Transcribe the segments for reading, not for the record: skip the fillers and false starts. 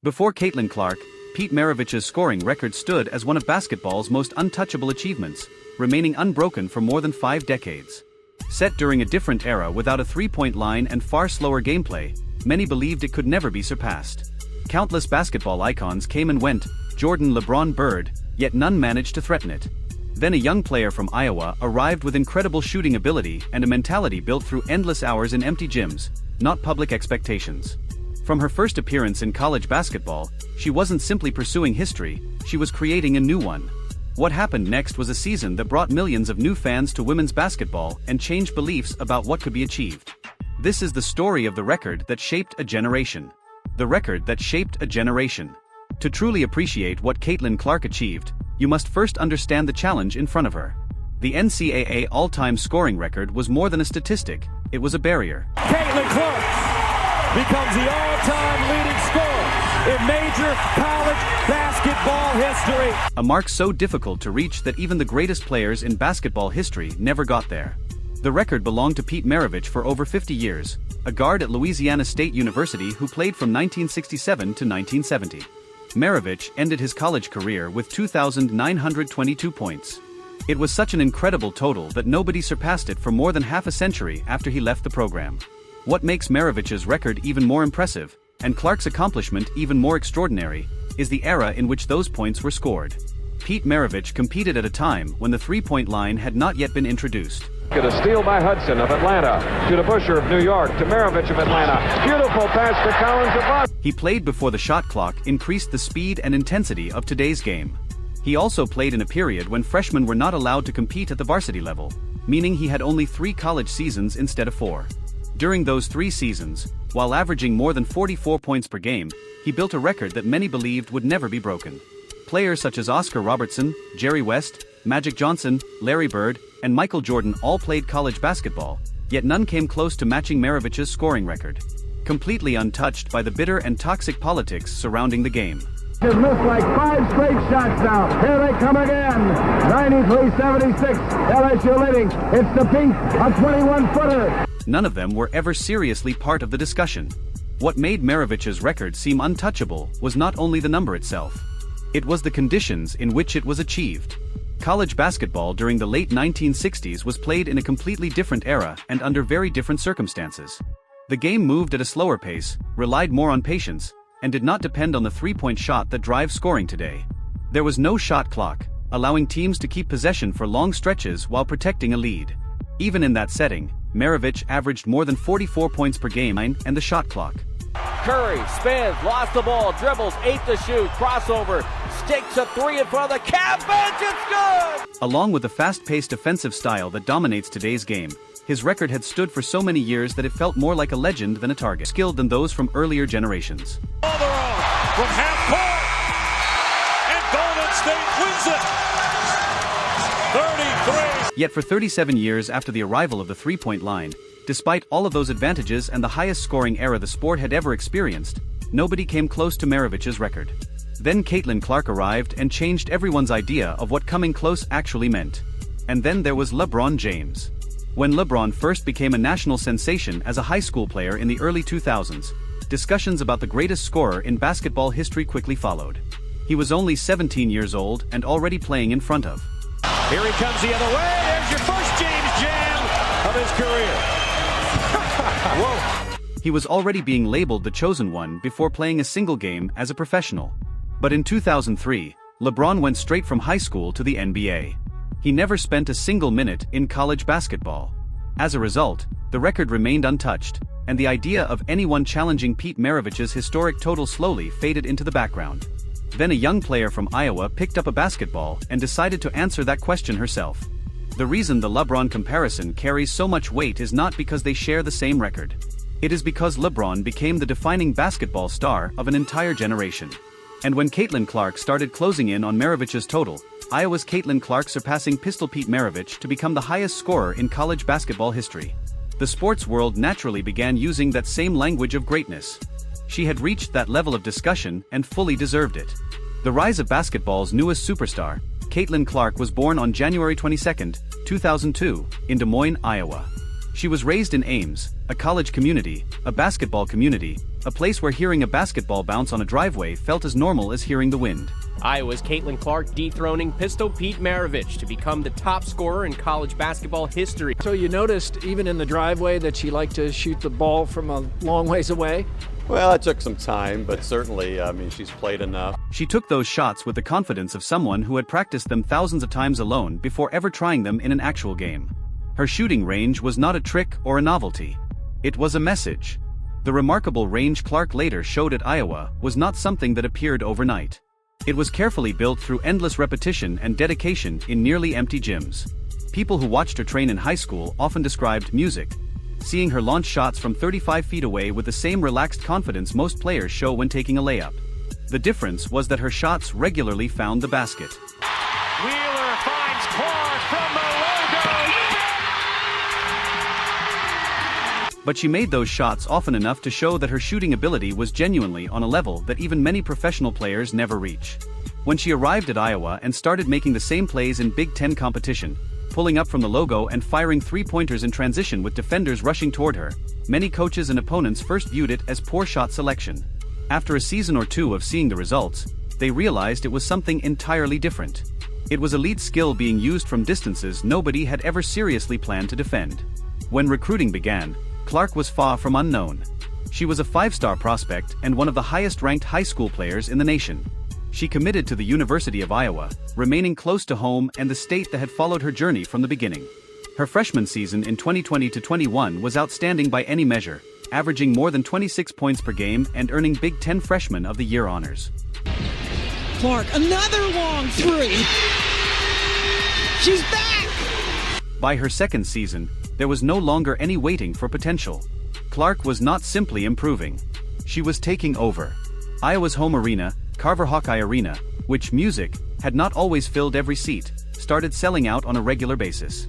Before Caitlin Clark, Pete Maravich's scoring record stood as one of basketball's most untouchable achievements, remaining unbroken for more than 5 decades. Set during a different era without a three-point line and far slower gameplay, many believed it could never be surpassed. Countless basketball icons came and went, Jordan, LeBron, Bird, yet none managed to threaten it. Then a young player from Iowa arrived with incredible shooting ability and a mentality built through endless hours in empty gyms, not public expectations. From her first appearance in college basketball, she wasn't simply pursuing history, she was creating a new one. What happened next was a season that brought millions of new fans to women's basketball and changed beliefs about what could be achieved. This is the story of the record that shaped a generation. The record that shaped a generation. To truly appreciate what Caitlin Clark achieved, you must first understand the challenge in front of her. The NCAA all-time scoring record was more than a statistic, it was a barrier. Caitlin Clark becomes the all-time leading scorer in major college basketball history. A mark so difficult to reach that even the greatest players in basketball history never got there. The record belonged to Pete Maravich for over 50 years, a guard at Louisiana State University who played from 1967 to 1970. Maravich ended his college career with 2,922 points. It was such an incredible total that nobody surpassed it for more than half a century after he left the program. What makes Maravich's record even more impressive, and Clark's accomplishment even more extraordinary, is the era in which those points were scored. Pete Maravich competed at a time when the three-point line had not yet been introduced. A steal by Hudson of Atlanta, to DeBuscher of New York, to Maravich of Atlanta. Beautiful pass to Collins of Boston. He played before the shot clock increased the speed and intensity of today's game. He also played in a period when freshmen were not allowed to compete at the varsity level, meaning he had only 3 college seasons instead of 4. During those 3 seasons, while averaging more than 44 points per game, he built a record that many believed would never be broken. Players such as Oscar Robertson, Jerry West, Magic Johnson, Larry Bird, and Michael Jordan all played college basketball, yet none came close to matching Maravich's scoring record. Completely untouched by the bitter and toxic politics surrounding the game. Has missed like 5 straight shots now. Here they come again. 93-76. LSU leading. It's the Pink, a 21-footer. None of them were ever seriously part of the discussion. What made Maravich's record seem untouchable was not only the number itself. It was the conditions in which it was achieved. College basketball during the late 1960s was played in a completely different era and under very different circumstances. The game moved at a slower pace, relied more on patience, and did not depend on the three-point shot that drives scoring today. There was no shot clock, allowing teams to keep possession for long stretches while protecting a lead. Even in that setting, Maravich averaged more than 44 points per game and the shot clock. Curry spins, lost the ball, dribbles, 8 to shoot, crossover, sticks a 3 in front of the cabbage, it's good! Along with the fast-paced offensive style that dominates today's game, his record had stood for so many years that it felt more like a legend than a target, skilled than those from earlier generations. On their own, from half court, and Golden State wins it! 33! Yet for 37 years after the arrival of the three-point line, despite all of those advantages and the highest scoring era the sport had ever experienced, nobody came close to Maravich's record. Then Caitlin Clark arrived and changed everyone's idea of what coming close actually meant. And then there was LeBron James. When LeBron first became a national sensation as a high school player in the early 2000s, discussions about the greatest scorer in basketball history quickly followed. He was only 17 years old and already playing in front of. Here he comes the other way, there's your first James Jam of his career. Whoa. He was already being labeled the chosen one before playing a single game as a professional. But in 2003, LeBron went straight from high school to the NBA. He never spent a single minute in college basketball. As a result, the record remained untouched, and the idea of anyone challenging Pete Maravich's historic total slowly faded into the background. Then a young player from Iowa picked up a basketball and decided to answer that question herself. The reason the LeBron comparison carries so much weight is not because they share the same record. It is because LeBron became the defining basketball star of an entire generation. And when Caitlin Clark started closing in on Maravich's total, Iowa's Caitlin Clark surpassing Pistol Pete Maravich to become the highest scorer in college basketball history. The sports world naturally began using that same language of greatness. She had reached that level of discussion and fully deserved it. The rise of basketball's newest superstar, Caitlin Clark, was born on January 22, 2002, in Des Moines, Iowa. She was raised in Ames, a college community, a basketball community, a place where hearing a basketball bounce on a driveway felt as normal as hearing the wind. Iowa's Caitlin Clark dethroning Pistol Pete Maravich to become the top scorer in college basketball history. So you noticed even in the driveway that she liked to shoot the ball from a long ways away? Well, it took some time, but certainly, she's played enough. She took those shots with the confidence of someone who had practiced them thousands of times alone before ever trying them in an actual game. Her shooting range was not a trick or a novelty. It was a message. The remarkable range Clark later showed at Iowa was not something that appeared overnight. It was carefully built through endless repetition and dedication in nearly empty gyms. People who watched her train in high school often described music, seeing her launch shots from 35 feet away with the same relaxed confidence most players show when taking a layup. The difference was that her shots regularly found the basket. Wheeler finds Clark from the logo. But she made those shots often enough to show that her shooting ability was genuinely on a level that even many professional players never reach. When she arrived at Iowa and started making the same plays in Big Ten competition, pulling up from the logo and firing three-pointers in transition with defenders rushing toward her, many coaches and opponents first viewed it as poor shot selection. After a season or two of seeing the results, they realized it was something entirely different. It was elite skill being used from distances nobody had ever seriously planned to defend. When recruiting began, Clark was far from unknown. She was a five-star prospect and one of the highest-ranked high school players in the nation. She committed to the University of Iowa, remaining close to home and the state that had followed her journey from the beginning. Her freshman season in 2020-21 was outstanding by any measure, averaging more than 26 points per game and earning Big Ten Freshman of the Year honors. Clark, another long three! She's back! By her second season, there was no longer any waiting for potential. Clark was not simply improving. She was taking over. Iowa's home arena, Carver Hawkeye Arena, which music had not always filled every seat, started selling out on a regular basis.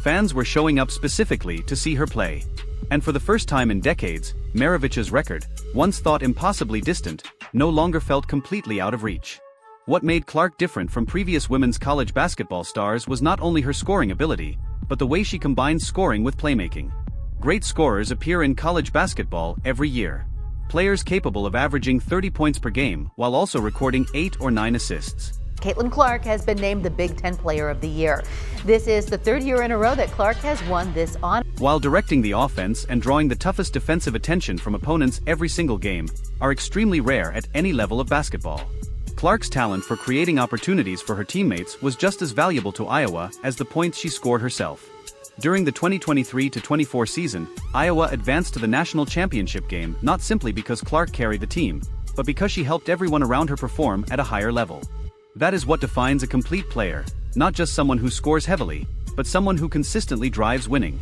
Fans were showing up specifically to see her play. And for the first time in decades, Maravich's record, once thought impossibly distant, no longer felt completely out of reach. What made Clark different from previous women's college basketball stars was not only her scoring ability, but the way she combined scoring with playmaking. Great scorers appear in college basketball every year. Players capable of averaging 30 points per game while also recording 8 or 9 assists. Caitlin Clark has been named the Big Ten Player of the Year. This is the third year in a row that Clark has won this honor. While directing the offense and drawing the toughest defensive attention from opponents every single game are extremely rare at any level of basketball. Clark's talent for creating opportunities for her teammates was just as valuable to Iowa as the points she scored herself. During the 2023-24 season, Iowa advanced to the national championship game not simply because Clark carried the team, but because she helped everyone around her perform at a higher level. That is what defines a complete player, not just someone who scores heavily, but someone who consistently drives winning.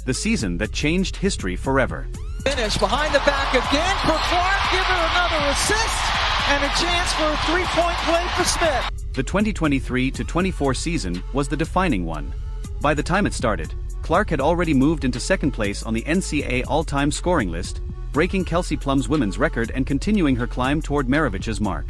The season that changed history forever. Finish behind the back again for Clark, give her another assist, and a chance for a three-point play for Smith. The 2023-24 season was the defining one. By the time it started, Clark had already moved into second place on the NCAA all-time scoring list, breaking Kelsey Plum's women's record and continuing her climb toward Maravich's mark.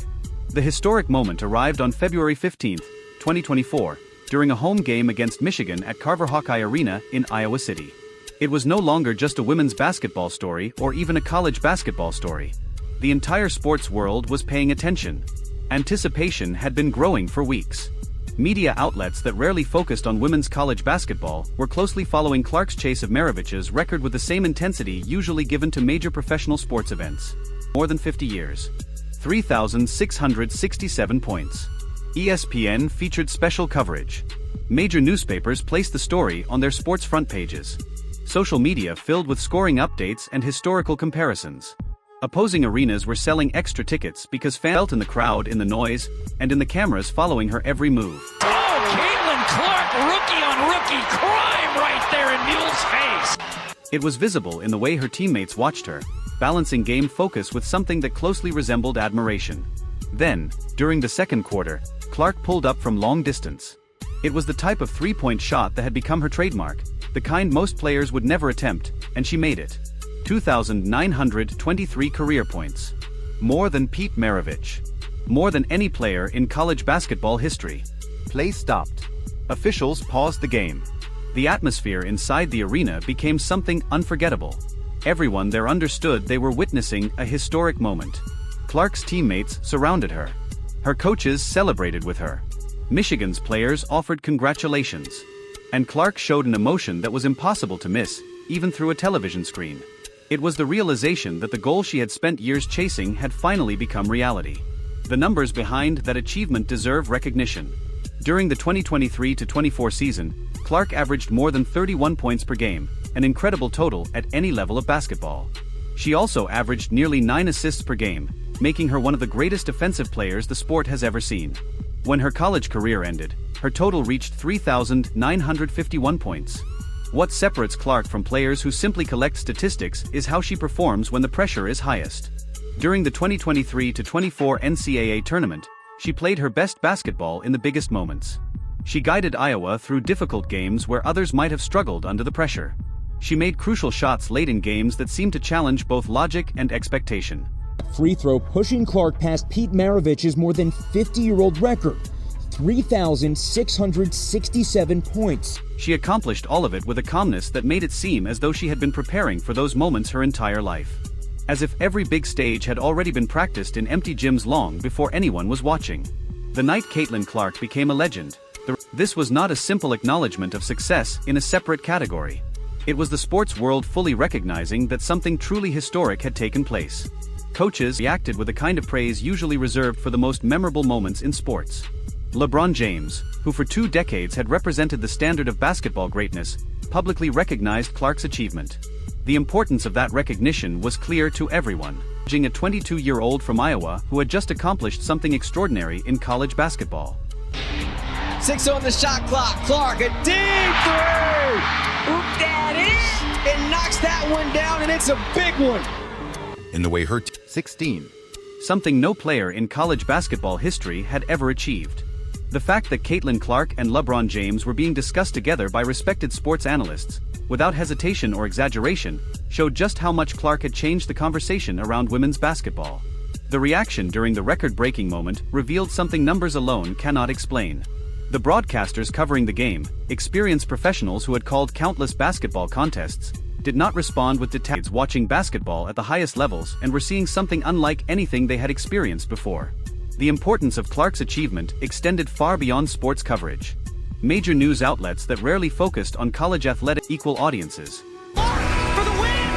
The historic moment arrived on February 15, 2024, during a home game against Michigan at Carver Hawkeye Arena in Iowa City. It was no longer just a women's basketball story or even a college basketball story. The entire sports world was paying attention. Anticipation had been growing for weeks. Media outlets that rarely focused on women's college basketball were closely following Clark's chase of Maravich's record with the same intensity usually given to major professional sports events. More than 50 years. 3,667 points. ESPN featured special coverage. Major newspapers placed the story on their sports front pages. Social media filled with scoring updates and historical comparisons. Opposing arenas were selling extra tickets because fans felt in the crowd, in the noise, and in the cameras following her every move. Oh, Caitlin Clark, rookie-on-rookie crime right there in Mule's face. It was visible in the way her teammates watched her, balancing game focus with something that closely resembled admiration. Then, during the second quarter, Clark pulled up from long distance. It was the type of three-point shot that had become her trademark, the kind most players would never attempt, and she made it. 2,923 career points. More than Pete Maravich. More than any player in college basketball history. Play stopped. Officials paused the game. The atmosphere inside the arena became something unforgettable. Everyone there understood they were witnessing a historic moment. Clark's teammates surrounded her. Her coaches celebrated with her. Michigan's players offered congratulations. And Clark showed an emotion that was impossible to miss, even through a television screen. It was the realization that the goal she had spent years chasing had finally become reality. The numbers behind that achievement deserve recognition. During the 2023-24 season, Clark averaged more than 31 points per game, an incredible total at any level of basketball. She also averaged nearly 9 assists per game, making her one of the greatest offensive players the sport has ever seen. When her college career ended, her total reached 3,951 points. What separates Clark from players who simply collect statistics is how she performs when the pressure is highest. During the 2023-24 NCAA tournament, she played her best basketball in the biggest moments. She guided Iowa through difficult games where others might have struggled under the pressure. She made crucial shots late in games that seemed to challenge both logic and expectation. Free throw pushing Clark past Pete Maravich's more than 50-year-old record, 3,667 points. She accomplished all of it with a calmness that made it seem as though she had been preparing for those moments her entire life. As if every big stage had already been practiced in empty gyms long before anyone was watching. The night Caitlin Clark became a legend, this was not a simple acknowledgement of success in a separate category. It was the sports world fully recognizing that something truly historic had taken place. Coaches reacted with a kind of praise usually reserved for the most memorable moments in sports. LeBron James, who for 2 decades had represented the standard of basketball greatness, publicly recognized Clark's achievement. The importance of that recognition was clear to everyone. A 22-year-old from Iowa who had just accomplished something extraordinary in college basketball. 6 on the shot clock. Clark, a deep three! Oop, that is! It knocks that one down, and it's a big one! In the way her 16. Something no player in college basketball history had ever achieved. The fact that Caitlin Clark and LeBron James were being discussed together by respected sports analysts, without hesitation or exaggeration, showed just how much Clark had changed the conversation around women's basketball. The reaction during the record-breaking moment revealed something numbers alone cannot explain. The broadcasters covering the game, experienced professionals who had called countless basketball contests, did not respond with detachment. Watching basketball at the highest levels and were seeing something unlike anything they had experienced before. The importance of Clark's achievement extended far beyond sports coverage. Major news outlets that rarely focused on college athletics equal audiences. For the win!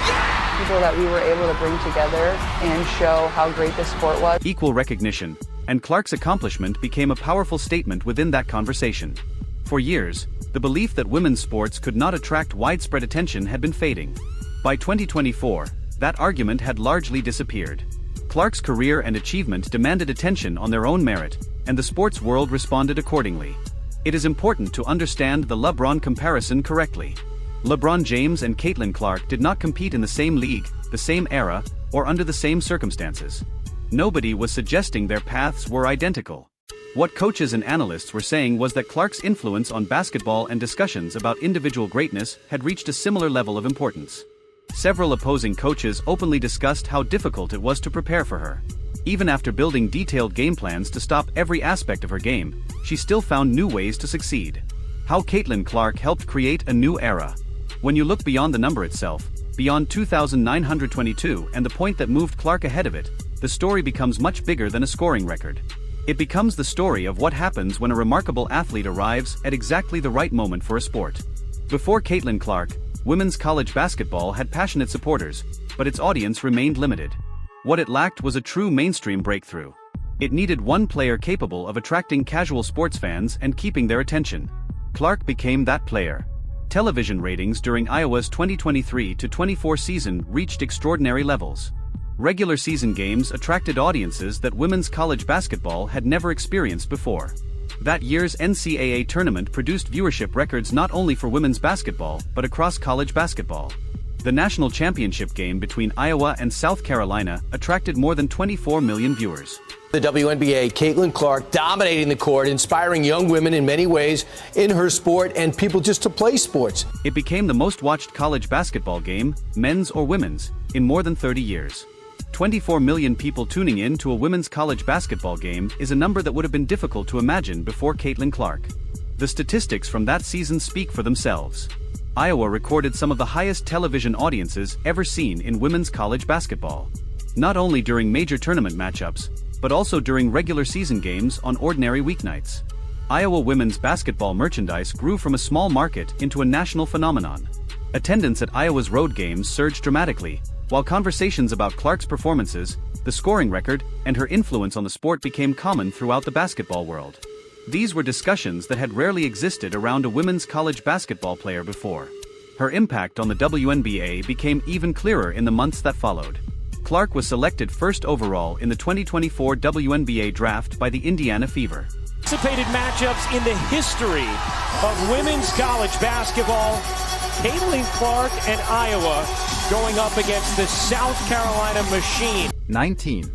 Yeah! People that we were able to bring together and show how great this sport was. Equal recognition, and Clark's accomplishment became a powerful statement within that conversation. For years, the belief that women's sports could not attract widespread attention had been fading. By 2024, that argument had largely disappeared. Clark's career and achievement demanded attention on their own merit, and the sports world responded accordingly. It is important to understand the LeBron comparison correctly. LeBron James and Caitlin Clark did not compete in the same league, the same era, or under the same circumstances. Nobody was suggesting their paths were identical. What coaches and analysts were saying was that Clark's influence on basketball and discussions about individual greatness had reached a similar level of importance. Several opposing coaches openly discussed how difficult it was to prepare for her. Even after building detailed game plans to stop every aspect of her game, she still found new ways to succeed. How Caitlin Clark helped create a new era. When you look beyond the number itself, beyond 2,922 and the point that moved Clark ahead of it, the story becomes much bigger than a scoring record. It becomes the story of what happens when a remarkable athlete arrives at exactly the right moment for a sport. Before Caitlin Clark, women's college basketball had passionate supporters, but its audience remained limited. What it lacked was a true mainstream breakthrough. It needed one player capable of attracting casual sports fans and keeping their attention. Clark became that player. Television ratings during Iowa's 2023-24 season reached extraordinary levels. Regular season games attracted audiences that women's college basketball had never experienced before. That year's NCAA tournament produced viewership records not only for women's basketball but across college basketball. The national championship game between Iowa and South Carolina attracted more than 24 million viewers. The WNBA, Caitlin Clark dominating the court, inspiring young women in many ways in her sport and people just to play sports. It became the most watched college basketball game, men's or women's, in more than 30 years. 24 million people tuning in to a women's college basketball game is a number that would have been difficult to imagine before Caitlin Clark. The statistics from that season speak for themselves. Iowa recorded some of the highest television audiences ever seen in women's college basketball. Not only during major tournament matchups, but also during regular season games on ordinary weeknights. Iowa women's basketball merchandise grew from a small market into a national phenomenon. Attendance at Iowa's road games surged dramatically, while conversations about Clark's performances, the scoring record, and her influence on the sport became common throughout the basketball world. These were discussions that had rarely existed around a women's college basketball player before. Her impact on the WNBA became even clearer in the months that followed. Clark was selected first overall in the 2024 WNBA draft by the Indiana Fever. Anticipated matchups in the history of women's college basketball. Caitlin Clark and Iowa going up against the South Carolina Machine. 19.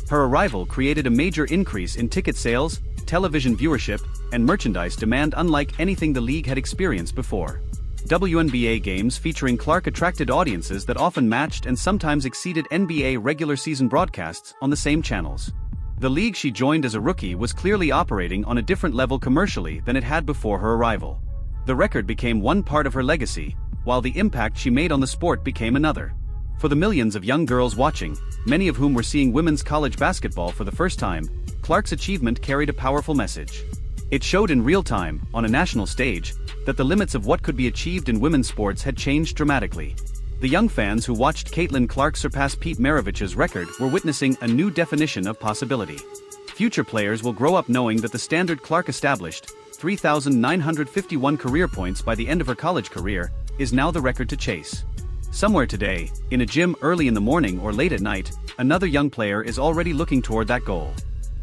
Her arrival created a major increase in ticket sales, television viewership, and merchandise demand unlike anything the league had experienced before. WNBA games featuring Clark attracted audiences that often matched and sometimes exceeded NBA regular season broadcasts on the same channels. The league she joined as a rookie was clearly operating on a different level commercially than it had before her arrival. The record became one part of her legacy, while the impact she made on the sport became another. For the millions of young girls watching, many of whom were seeing women's college basketball for the first time, Clark's achievement carried a powerful message. It showed in real time, on a national stage, that the limits of what could be achieved in women's sports had changed dramatically. The young fans who watched Caitlin Clark surpass Pete Maravich's record were witnessing a new definition of possibility. Future players will grow up knowing that the standard Clark established, 3,951 career points by the end of her college career, is now the record to chase. Somewhere today, in a gym early in the morning or late at night, another young player is already looking toward that goal.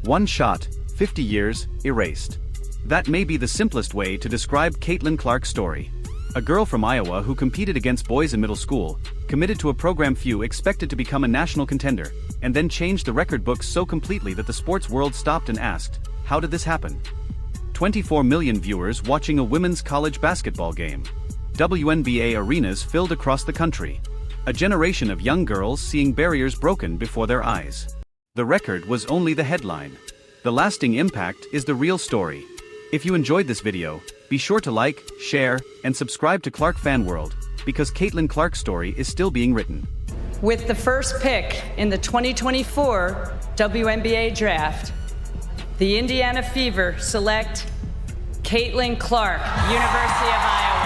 One shot, 50 years, erased. That may be the simplest way to describe Caitlin Clark's story. A girl from Iowa who competed against boys in middle school, committed to a program few expected to become a national contender, and then changed the record books so completely that the sports world stopped and asked, how did this happen? 24 million viewers watching a women's college basketball game. WNBA arenas filled across the country. A generation of young girls seeing barriers broken before their eyes. The record was only the headline. The lasting impact is the real story. If you enjoyed this video, be sure to like, share, and subscribe to Clark Fan World, because Caitlin Clark's story is still being written. With the first pick in the 2024 WNBA draft, the Indiana Fever select Caitlin Clark, University of Iowa.